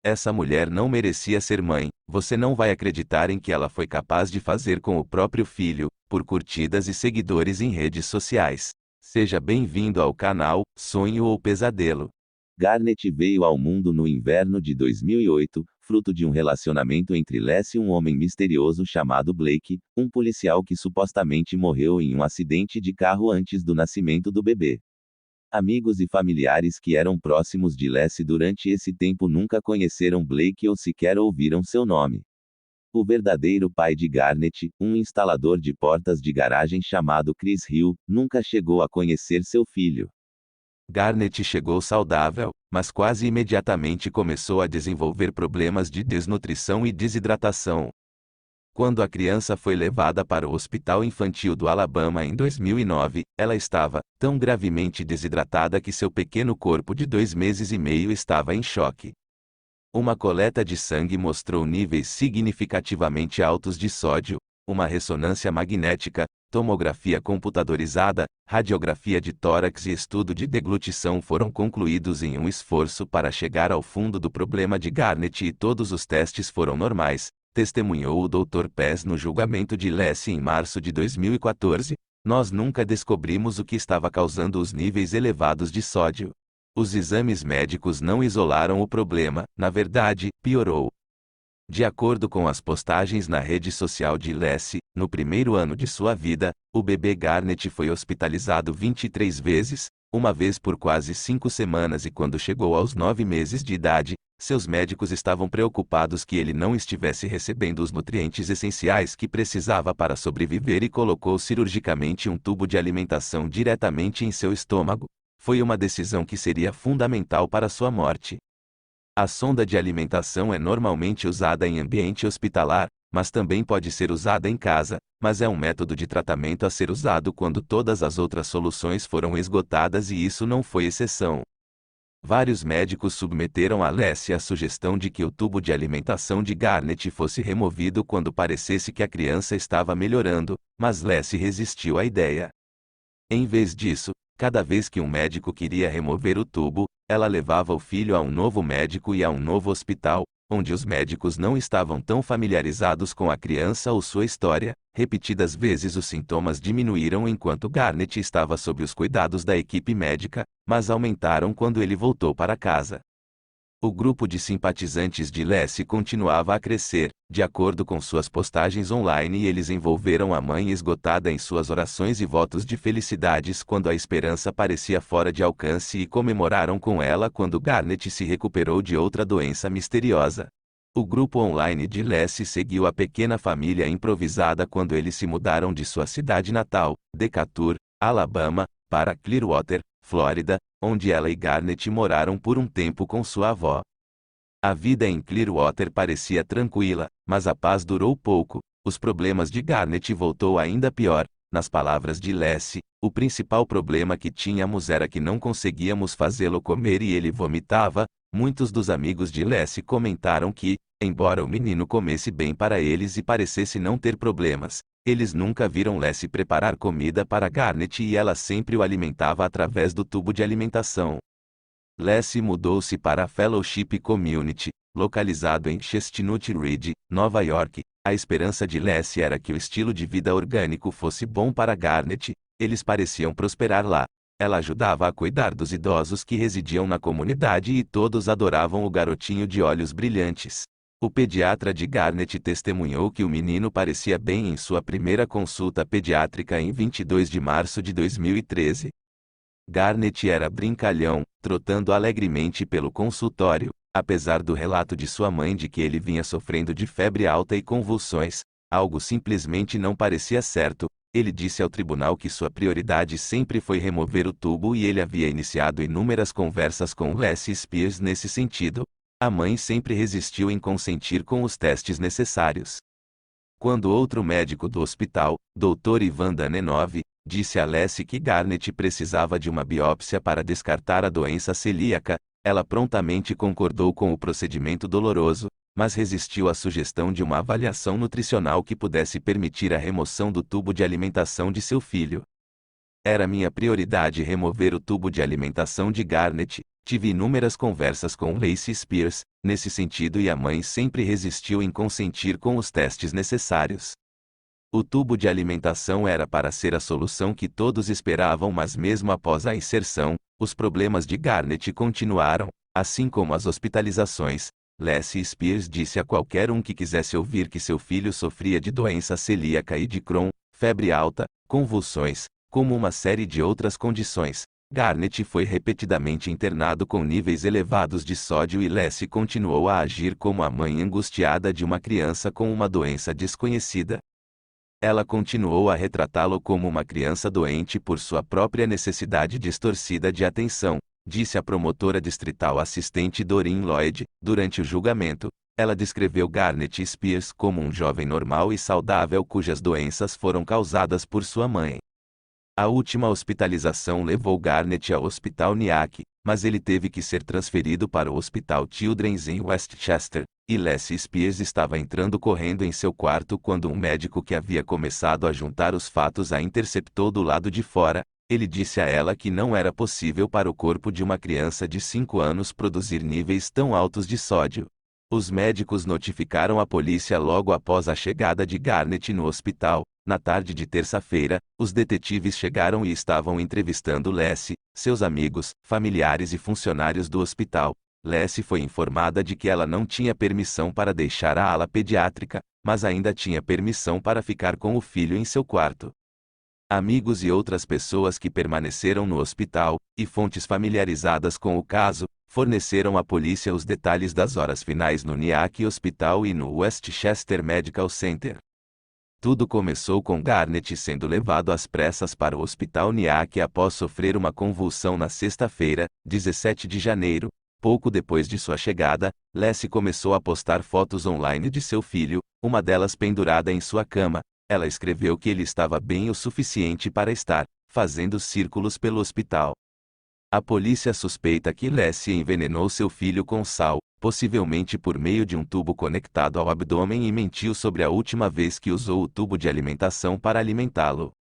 Essa mulher não merecia ser mãe. Você não vai acreditar em que ela foi capaz de fazer com o próprio filho, por curtidas e seguidores em redes sociais. Seja bem-vindo ao canal Sonho ou Pesadelo. Garnet veio ao mundo no inverno de 2008, fruto de um relacionamento entre Les e um homem misterioso chamado Blake, um policial que supostamente morreu em um acidente de carro antes do nascimento do bebê. Amigos e familiares que eram próximos de Les durante esse tempo nunca conheceram Blake ou sequer ouviram seu nome. O verdadeiro pai de Garnet, um instalador de portas de garagem chamado Chris Hill, nunca chegou a conhecer seu filho. Garnet chegou saudável, mas quase imediatamente começou a desenvolver problemas de desnutrição e desidratação. Quando a criança foi levada para o Hospital Infantil do Alabama em 2009, ela estava tão gravemente desidratada que seu pequeno corpo de 2 meses e meio estava em choque. Uma coleta de sangue mostrou níveis significativamente altos de sódio. Uma ressonância magnética, tomografia computadorizada, radiografia de tórax e estudo de deglutição foram concluídos em um esforço para chegar ao fundo do problema de Garnet e todos os testes foram normais, testemunhou o Dr. Pez no julgamento de Les em março de 2014. Nós nunca descobrimos o que estava causando os níveis elevados de sódio. Os exames médicos não isolaram o problema, na verdade, piorou. De acordo com as postagens na rede social de Les, no primeiro ano de sua vida, o bebê Garnet foi hospitalizado 23 vezes, uma vez por quase 5 semanas e quando chegou aos 9 meses de idade, seus médicos estavam preocupados que ele não estivesse recebendo os nutrientes essenciais que precisava para sobreviver e colocou cirurgicamente um tubo de alimentação diretamente em seu estômago. Foi uma decisão que seria fundamental para sua morte. A sonda de alimentação é normalmente usada em ambiente hospitalar, mas também pode ser usada em casa, mas é um método de tratamento a ser usado quando todas as outras soluções foram esgotadas e isso não foi exceção. Vários médicos submeteram a Les a sugestão de que o tubo de alimentação de Garnet fosse removido quando parecesse que a criança estava melhorando, mas Les resistiu à ideia. Em vez disso, cada vez que um médico queria remover o tubo, ela levava o filho a um novo médico e a um novo hospital, onde os médicos não estavam tão familiarizados com a criança ou sua história. Repetidas vezes os sintomas diminuíram enquanto Garnet estava sob os cuidados da equipe médica, mas aumentaram quando ele voltou para casa. O grupo de simpatizantes de Les continuava a crescer, de acordo com suas postagens online e eles envolveram a mãe esgotada em suas orações e votos de felicidades quando a esperança parecia fora de alcance e comemoraram com ela quando Garnet se recuperou de outra doença misteriosa. O grupo online de Les seguiu a pequena família improvisada quando eles se mudaram de sua cidade natal, Decatur, Alabama, para Clearwater, Flórida, onde ela e Garnet moraram por um tempo com sua avó. A vida em Clearwater parecia tranquila, mas a paz durou pouco. Os problemas de Garnet voltou ainda pior. Nas palavras de Les, o principal problema que tínhamos era que não conseguíamos fazê-lo comer e ele vomitava. Muitos dos amigos de Les comentaram que, embora o menino comesse bem para eles e parecesse não ter problemas, eles nunca viram Les preparar comida para Garnet e ela sempre o alimentava através do tubo de alimentação. Les mudou-se para a Fellowship Community, localizado em Chestnut Ridge, Nova York. A esperança de Les era que o estilo de vida orgânico fosse bom para Garnet. Eles pareciam prosperar lá. Ela ajudava a cuidar dos idosos que residiam na comunidade e todos adoravam o garotinho de olhos brilhantes. O pediatra de Garnet testemunhou que o menino parecia bem em sua primeira consulta pediátrica em 22 de março de 2013. Garnet era brincalhão, trotando alegremente pelo consultório, apesar do relato de sua mãe de que ele vinha sofrendo de febre alta e convulsões. Algo simplesmente não parecia certo. Ele disse ao tribunal que sua prioridade sempre foi remover o tubo e ele havia iniciado inúmeras conversas com Les Spears nesse sentido. A mãe sempre resistiu em consentir com os testes necessários. Quando outro médico do hospital, Dr. Ivan Danenov, disse a Les que Garnet precisava de uma biópsia para descartar a doença celíaca, ela prontamente concordou com o procedimento doloroso, mas resistiu à sugestão de uma avaliação nutricional que pudesse permitir a remoção do tubo de alimentação de seu filho. Era minha prioridade remover o tubo de alimentação de Garnet. Tive inúmeras conversas com Lacey Spears, nesse sentido, e a mãe sempre resistiu em consentir com os testes necessários. O tubo de alimentação era para ser a solução que todos esperavam, mas mesmo após a inserção, os problemas de Garnet continuaram, assim como as hospitalizações. Leslie Spears disse a qualquer um que quisesse ouvir que seu filho sofria de doença celíaca e de Crohn, febre alta, convulsões, como uma série de outras condições. Garnet foi repetidamente internado com níveis elevados de sódio e Leslie continuou a agir como a mãe angustiada de uma criança com uma doença desconhecida. Ela continuou a retratá-lo como uma criança doente por sua própria necessidade distorcida de atenção, disse a promotora distrital assistente Doreen Lloyd. Durante o julgamento, ela descreveu Garnet Spears como um jovem normal e saudável cujas doenças foram causadas por sua mãe. A última hospitalização levou Garnet ao Hospital Nyack, mas ele teve que ser transferido para o Hospital Children's em Westchester, e Leslie Spears estava entrando correndo em seu quarto quando um médico que havia começado a juntar os fatos a interceptou do lado de fora. Ele disse a ela que não era possível para o corpo de uma criança de 5 anos produzir níveis tão altos de sódio. Os médicos notificaram a polícia logo após a chegada de Garnet no hospital. Na tarde de terça-feira, os detetives chegaram e estavam entrevistando Leslie, seus amigos, familiares e funcionários do hospital. Leslie foi informada de que ela não tinha permissão para deixar a ala pediátrica, mas ainda tinha permissão para ficar com o filho em seu quarto. Amigos e outras pessoas que permaneceram no hospital, e fontes familiarizadas com o caso, forneceram à polícia os detalhes das horas finais no Nyack Hospital e no Westchester Medical Center. Tudo começou com Garnet sendo levado às pressas para o Hospital Nyack após sofrer uma convulsão na sexta-feira, 17 de janeiro. Pouco depois de sua chegada, Leslie começou a postar fotos online de seu filho, uma delas pendurada em sua cama. Ela escreveu que ele estava bem o suficiente para estar fazendo círculos pelo hospital. A polícia suspeita que Leslie envenenou seu filho com sal, possivelmente por meio de um tubo conectado ao abdômen, e mentiu sobre a última vez que usou o tubo de alimentação para alimentá-lo.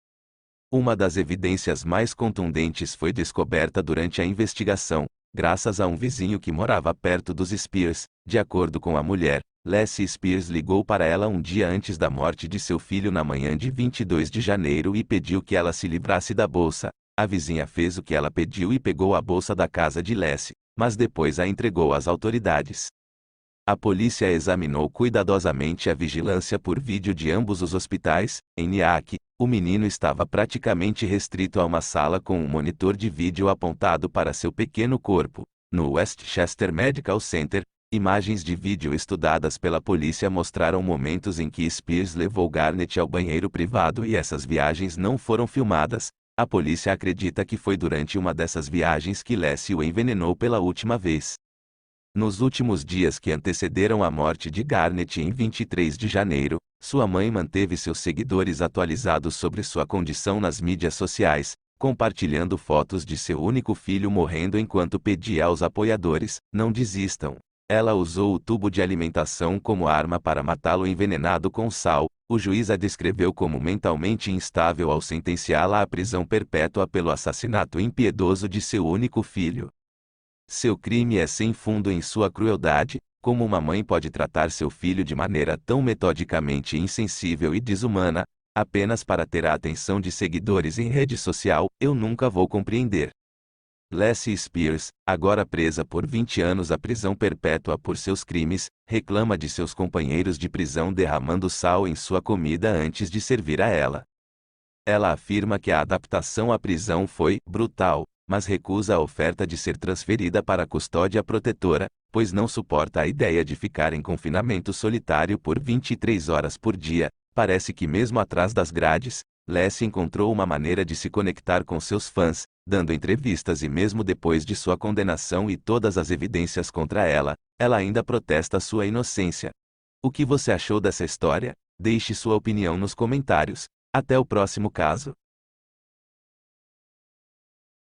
Uma das evidências mais contundentes foi descoberta durante a investigação, graças a um vizinho que morava perto dos Spears. De acordo com a mulher, Leslie Spears ligou para ela um dia antes da morte de seu filho na manhã de 22 de janeiro e pediu que ela se livrasse da bolsa. A vizinha fez o que ela pediu e pegou a bolsa da casa de Leslie, mas depois a entregou às autoridades. A polícia examinou cuidadosamente a vigilância por vídeo de ambos os hospitais. Em Nyack, o menino estava praticamente restrito a uma sala com um monitor de vídeo apontado para seu pequeno corpo. No Westchester Medical Center, imagens de vídeo estudadas pela polícia mostraram momentos em que Spears levou Garnet ao banheiro privado, e essas viagens não foram filmadas. A polícia acredita que foi durante uma dessas viagens que Leslie o envenenou pela última vez. Nos últimos dias que antecederam a morte de Garnet em 23 de janeiro, sua mãe manteve seus seguidores atualizados sobre sua condição nas mídias sociais, compartilhando fotos de seu único filho morrendo enquanto pedia aos apoiadores: não desistam. Ela usou o tubo de alimentação como arma para matá-lo envenenado com sal. O juiz a descreveu como mentalmente instável ao sentenciá-la à prisão perpétua pelo assassinato impiedoso de seu único filho. Seu crime é sem fundo em sua crueldade. Como uma mãe pode tratar seu filho de maneira tão metodicamente insensível e desumana, apenas para ter a atenção de seguidores em rede social? Eu nunca vou compreender. Leslie Spears, agora presa por 20 anos à prisão perpétua por seus crimes, reclama de seus companheiros de prisão derramando sal em sua comida antes de servir a ela. Ela afirma que a adaptação à prisão foi brutal, mas recusa a oferta de ser transferida para a custódia protetora, pois não suporta a ideia de ficar em confinamento solitário por 23 horas por dia. Parece que mesmo atrás das grades, Leslie encontrou uma maneira de se conectar com seus fãs, dando entrevistas, e mesmo depois de sua condenação e todas as evidências contra ela, ela ainda protesta sua inocência. O que você achou dessa história? Deixe sua opinião nos comentários. Até o próximo caso.